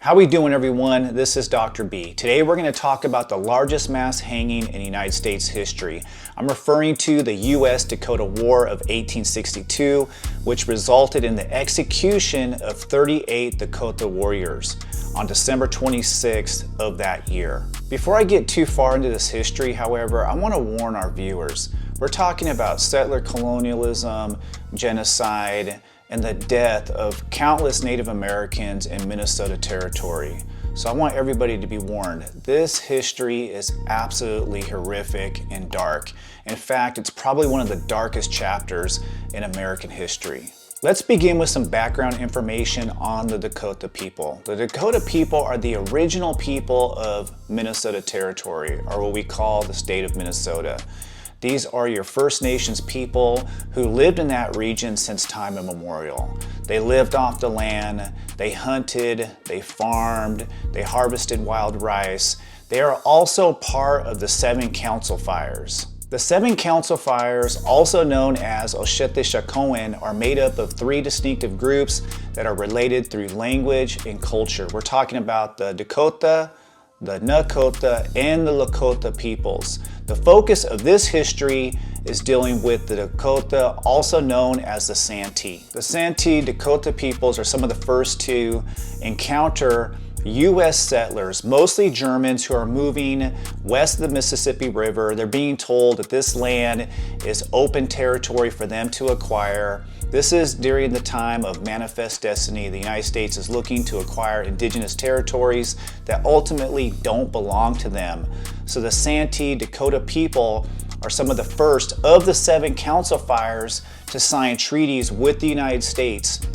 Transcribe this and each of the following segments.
How we doing, everyone? This is Dr. B. Today we're going to talk about the largest mass hanging in United States history. I'm referring to the U.S.-Dakota War of 1862, which resulted in the execution of 38 Dakota warriors on December 26th of that year. Before I get too far into this history, however, I want to warn our viewers. We're talking about settler colonialism, genocide, and the death of countless Native Americans in Minnesota Territory. So I want everybody to be warned. This history is absolutely horrific and dark. In fact, it's probably one of the darkest chapters in American history. Let's begin with some background information on the Dakota people. The Dakota people are the original people of Minnesota Territory, or what we call the state of Minnesota. These are your First Nations people who lived in that region since time immemorial. They lived off the land, they hunted, they farmed, they harvested wild rice. They are also part of the 7 Council Fires. The 7 Council Fires, also known as Oshete-Shakoan, are made up of 3 distinctive groups that are related through language and culture. We're talking about the Dakota, the Nakota, and the Lakota peoples. The focus of this history is dealing with the Dakota, also known as the Santee. The Santee Dakota peoples are some of the first to encounter U.S. settlers, mostly Germans, who are moving west of the Mississippi River. They're being told that this land is open territory for them to acquire. This is during the time of Manifest Destiny. The United States is looking to acquire indigenous territories that ultimately don't belong to them. So the Santee Dakota people are some of the first of the 7 Council Fires to sign treaties with the United States.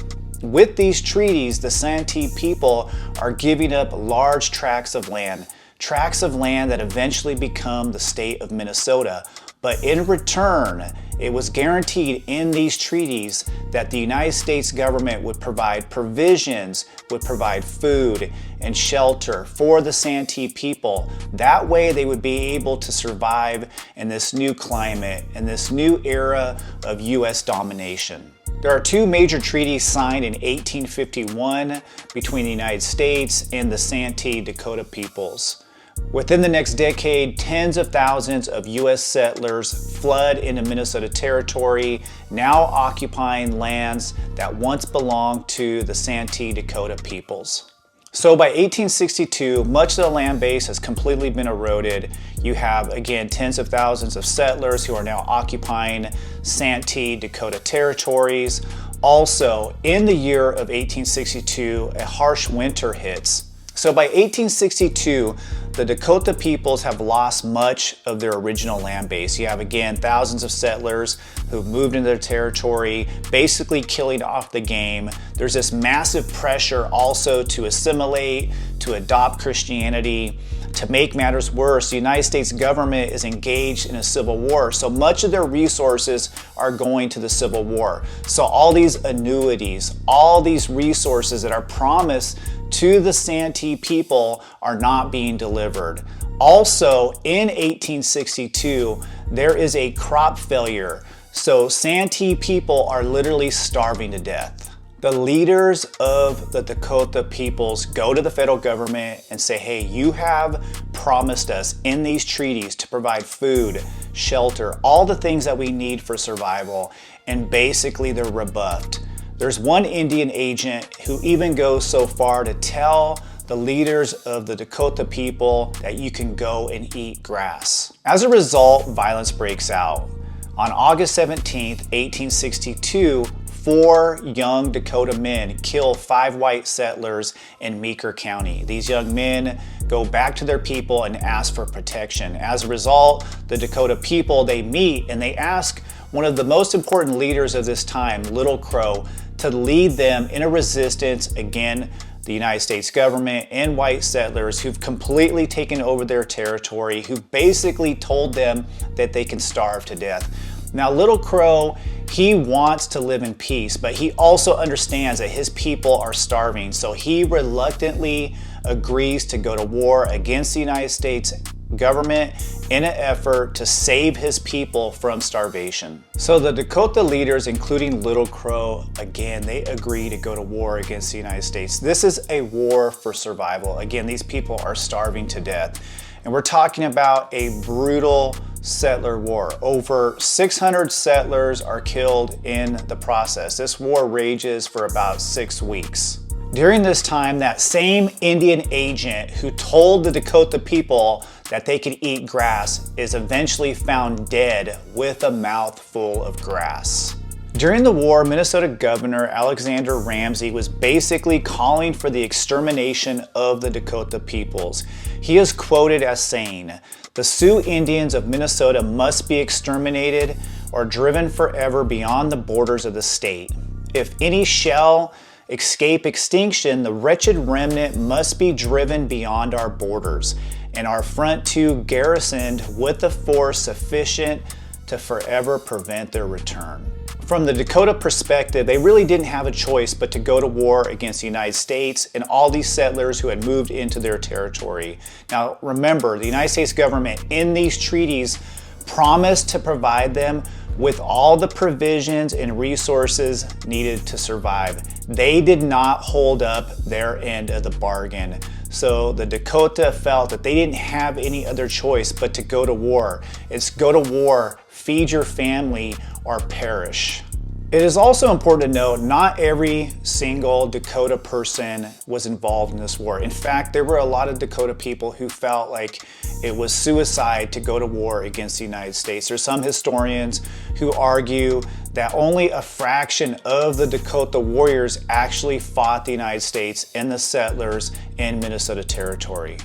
With these treaties, the Santee people are giving up large tracts of land that eventually become the state of Minnesota. But in return, it was guaranteed in these treaties that the United States government would provide provisions, would provide food and shelter for the Santee people. That way they would be able to survive in this new climate, in this new era of U.S. domination. There are 2 major treaties signed in 1851 between the United States and the Santee Dakota peoples. Within the next decade, tens of thousands of U.S. settlers flood into Minnesota Territory, now occupying lands that once belonged to the Santee Dakota peoples. So by 1862, much of the land base has completely been eroded. You have, again, tens of thousands of settlers who are now occupying Santee Dakota territories. Also, in the year of 1862, a harsh winter hits. So by 1862, the Dakota peoples have lost much of their original land base. You have, again, thousands of settlers who've moved into their territory, basically killing off the game. There's this massive pressure also to assimilate, to adopt Christianity. To make matters worse, the United States government is engaged in a civil war, so much of their resources are going to the Civil War. So all these annuities, all these resources that are promised to the Santee people are not being delivered. Also, in 1862, there is a crop failure. So Santee people are literally starving to death. The leaders of the Dakota peoples go to the federal government and say, hey, you have promised us in these treaties to provide food, shelter, all the things that we need for survival, and basically they're rebuffed. There's one Indian agent who even goes so far to tell the leaders of the Dakota people that you can go and eat grass. As a result, violence breaks out. On August 17th, 1862, 4 young Dakota men kill 5 white settlers in Meeker County. These young men go back to their people and ask for protection. As a result, the Dakota people, they meet and they ask one of the most important leaders of this time, Little Crow, to lead them in a resistance against the United States government and white settlers who've completely taken over their territory, who basically told them that they can starve to death. Now, Little Crow, he wants to live in peace, but he also understands that his people are starving. So he reluctantly agrees to go to war against the United States government in an effort to save his people from starvation. So the Dakota leaders, including Little Crow, again, they agree to go to war against the United States. This is a war for survival. Again, these people are starving to death. And we're talking about a brutal settler war. Over 600 settlers are killed in the process. This war rages for about 6 weeks. During this time, that same Indian agent who told the Dakota people that they could eat grass is eventually found dead with a mouth full of grass. During the war, Minnesota Governor Alexander Ramsey was basically calling for the extermination of the Dakota peoples. He is quoted as saying, "The Sioux Indians of Minnesota must be exterminated or driven forever beyond the borders of the state. If any shall escape extinction, the wretched remnant must be driven beyond our borders, and our front two garrisoned with a force sufficient to forever prevent their return." From the Dakota perspective, they really didn't have a choice but to go to war against the United States and all these settlers who had moved into their territory. Now remember, the United States government in these treaties promised to provide them with all the provisions and resources needed to survive. They did not hold up their end of the bargain. So the Dakota felt that they didn't have any other choice but to go to war. It's go to war, feed your family, or perish. It is also important to note not every single Dakota person was involved in this war. In fact, there were a lot of Dakota people who felt like it was suicide to go to war against the United States. There's some historians who argue that only a fraction of the Dakota warriors actually fought the United States and the settlers in Minnesota Territory.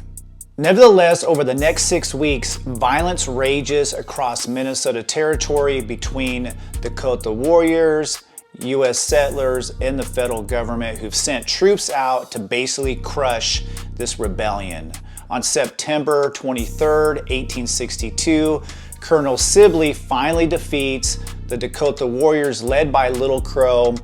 Nevertheless, over the next 6 weeks, violence rages across Minnesota Territory between Dakota warriors, U.S. settlers, and the federal government who've sent troops out to basically crush this rebellion. On September 23rd, 1862, Colonel Sibley finally defeats the Dakota warriors led by Little Crow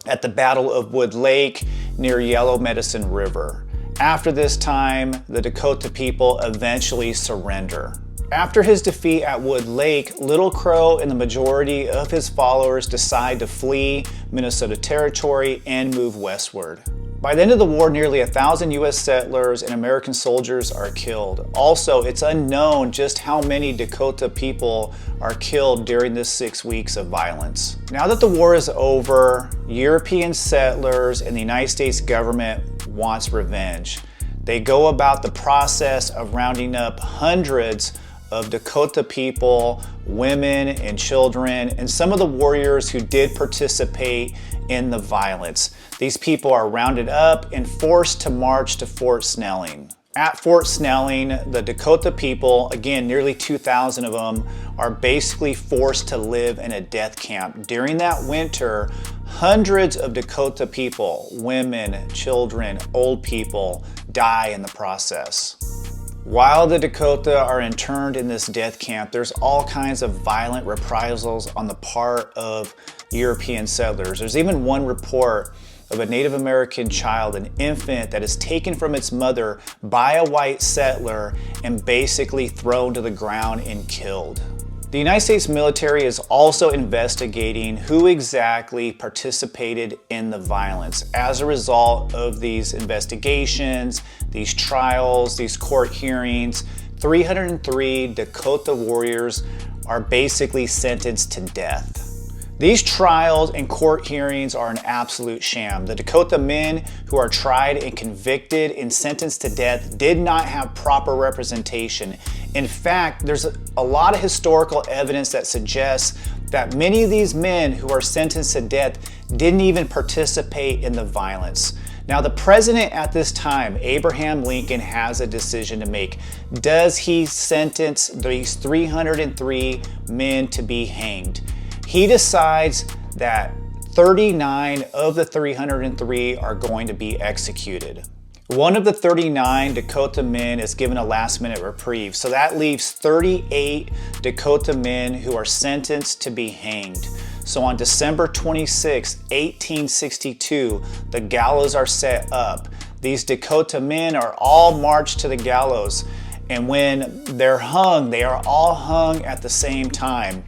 at the Battle of Wood Lake near Yellow Medicine River. After this time, the Dakota people eventually surrender. After his defeat at Wood Lake, Little Crow and the majority of his followers decide to flee Minnesota Territory and move westward. By the end of the war, nearly 1,000 U.S. settlers and American soldiers are killed. Also, it's unknown just how many Dakota people are killed during this 6 weeks of violence. Now that the war is over, European settlers and the United States government wants revenge. They go about the process of rounding up hundreds of Dakota people, women and children, and some of the warriors who did participate in the violence. These people are rounded up and forced to march to Fort Snelling. At Fort Snelling, the Dakota people, again, nearly 2,000 of them, are basically forced to live in a death camp. During that winter, hundreds of Dakota people, women, children, old people, die in the process. While the Dakota are interned in this death camp, there's all kinds of violent reprisals on the part of European settlers. There's even one report of a Native American child, an infant, that is taken from its mother by a white settler and basically thrown to the ground and killed. The United States military is also investigating who exactly participated in the violence. As a result of these investigations, these trials, these court hearings, 303 Dakota warriors are basically sentenced to death. These trials and court hearings are an absolute sham. The Dakota men who are tried and convicted and sentenced to death did not have proper representation. In fact, there's a lot of historical evidence that suggests that many of these men who are sentenced to death didn't even participate in the violence. Now, the president at this time, Abraham Lincoln, has a decision to make. Does he sentence these 303 men to be hanged? He decides that 39 of the 303 are going to be executed. One of the 39 Dakota men is given a last-minute reprieve, so that leaves 38 Dakota men who are sentenced to be hanged. So on December 26, 1862, the gallows are set up. These Dakota men are all marched to the gallows, And when they're hung, they are all hung at the same time.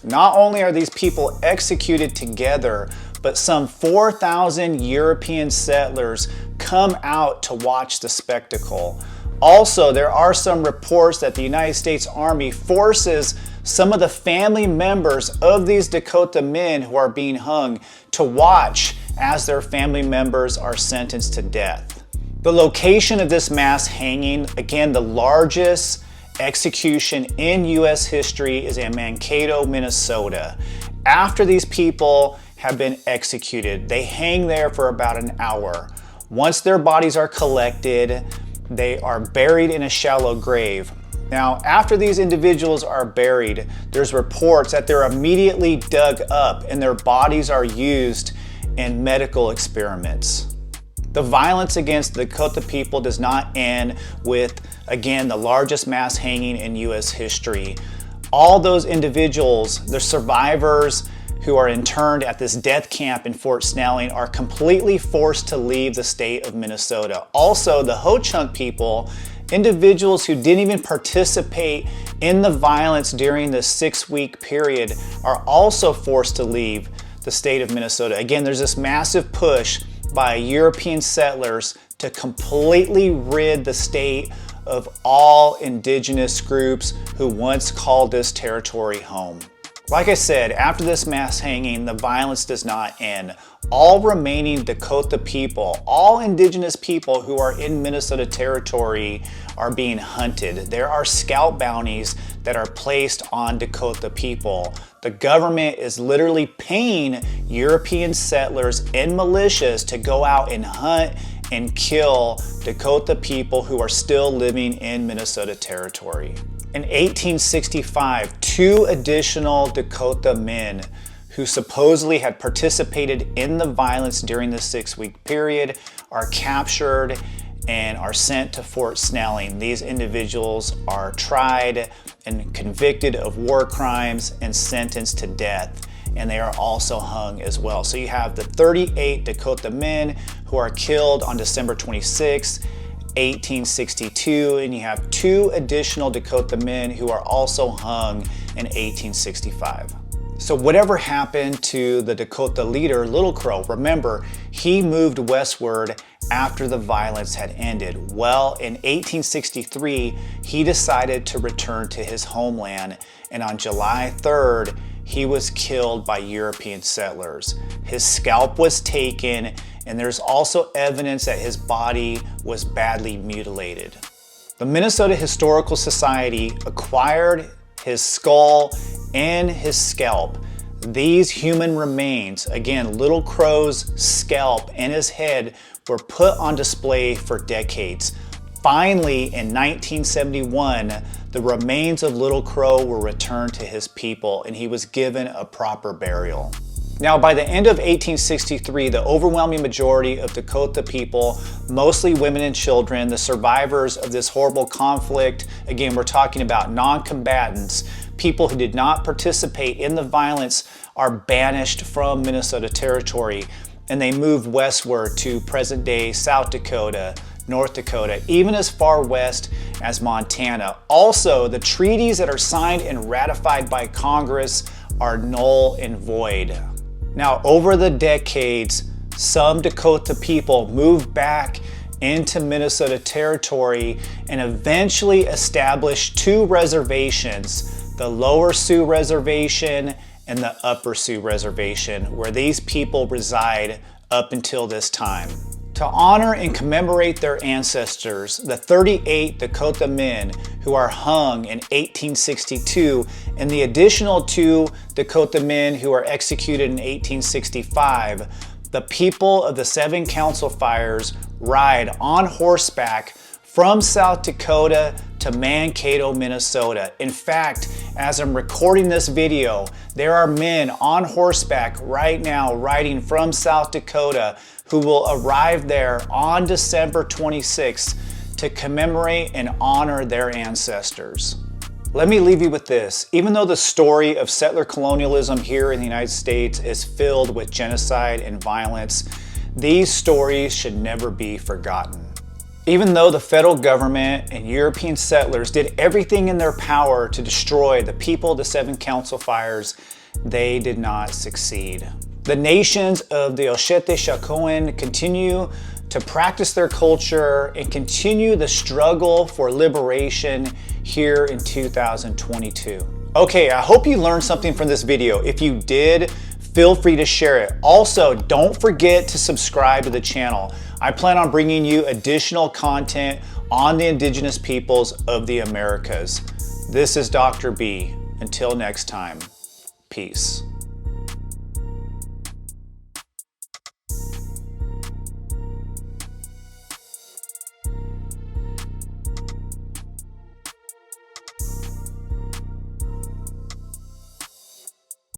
Not only are these people executed together, but some 4,000 European settlers come out to watch the spectacle. Also, there are some reports that the United States Army forces some of the family members of these Dakota men who are being hung to watch as their family members are sentenced to death. The location of this mass hanging, again, the largest execution in U.S. history, is in Mankato, Minnesota. After these people have been executed, they hang there for about an hour. Once their bodies are collected, they are buried in a shallow grave. Now, after these individuals are buried, there's reports that they're immediately dug up and their bodies are used in medical experiments. The violence against the Dakota people does not end with, again, the largest mass hanging in U.S. history. All those individuals, the survivors who are interned at this death camp in Fort Snelling, are completely forced to leave the state of Minnesota. Also, the Ho-Chunk people, individuals who didn't even participate in the violence during the 6-week period, are also forced to leave the state of Minnesota. Again, there's this massive push by European settlers to completely rid the state of all indigenous groups who once called this territory home. Like I said, after this mass hanging, the violence does not end. All remaining Dakota people, all indigenous people who are in Minnesota territory, are being hunted. There are scalp bounties that are placed on Dakota people. The government is literally paying European settlers and militias to go out and hunt and kill Dakota people who are still living in Minnesota territory. In 1865, 2 additional Dakota men who supposedly had participated in the violence during the 6-week period are captured and are sent to Fort Snelling. These individuals are tried and convicted of war crimes and sentenced to death, and they are also hung as well. So you have the 38 Dakota men who are killed on December 26, 1862, and you have 2 additional Dakota men who are also hung in 1865. So whatever happened to the Dakota leader, Little Crow? Remember, he moved westward after the violence had ended. Well, in 1863, he decided to return to his homeland, and on July 3rd, he was killed by European settlers. His scalp was taken, and there's also evidence that his body was badly mutilated. The Minnesota Historical Society acquired his skull and his scalp. These human remains, again, Little Crow's scalp and his head, were put on display for decades. Finally, in 1971, the remains of Little Crow were returned to his people and he was given a proper burial. Now, by the end of 1863, the overwhelming majority of Dakota people, mostly women and children, the survivors of this horrible conflict, again, we're talking about non-combatants, people who did not participate in the violence, are banished from Minnesota territory, and they moved westward to present-day South Dakota, North Dakota, even as far west as Montana. Also, the treaties that are signed and ratified by Congress are null and void. Now, over the decades, some Dakota people moved back into Minnesota territory and eventually established 2 reservations, the Lower Sioux Reservation and the Upper Sioux Reservation, where these people reside up until this time. To honor and commemorate their ancestors, the 38 Dakota men who are hung in 1862 and the additional 2 Dakota men who are executed in 1865, the people of the 7 Council Fires ride on horseback from South Dakota to Mankato, Minnesota. In fact, as I'm recording this video, there are men on horseback right now riding from South Dakota who will arrive there on December 26th to commemorate and honor their ancestors. Let me leave you with this. Even though the story of settler colonialism here in the United States is filled with genocide and violence, these stories should never be forgotten. Even though the federal government and European settlers did everything in their power to destroy the people of the Seven Council Fires, they did not succeed. The nations of the Ochete continue to practice their culture and continue the struggle for liberation here in 2022. Okay, I hope you learned something from this video. If you did, feel free to share it. Also, don't forget to subscribe to the channel. I plan on bringing you additional content on the indigenous peoples of the Americas. This is Dr. B. Until next time, peace.